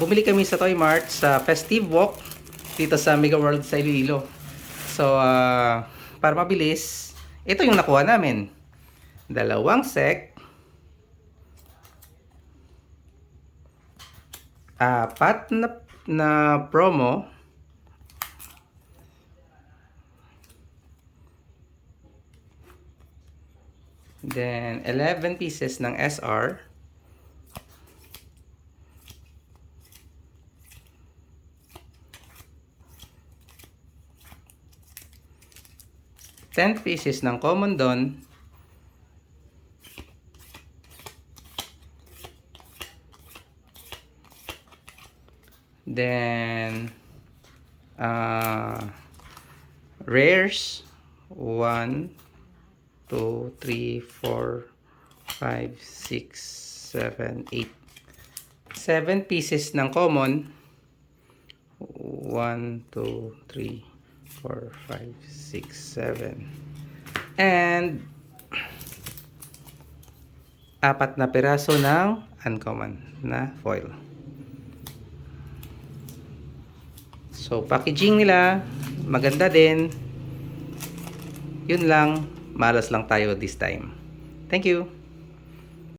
Bumili kami sa Toy Mart sa Festive Walk dito sa Mega World sa Iloilo. So, para mabilis, ito yung nakuha namin. 2 sec, 4 na promo, then 11 pieces ng SR, ten pieces ng Common Don, then rares 1 2 3 4 5 6 7 8, 7 pieces ng common, 1 2 3 4 5 6 7, and 4 na piraso ng uncommon na foil. So, packaging nila maganda din. Yun lang, malas lang tayo this time. Thank you.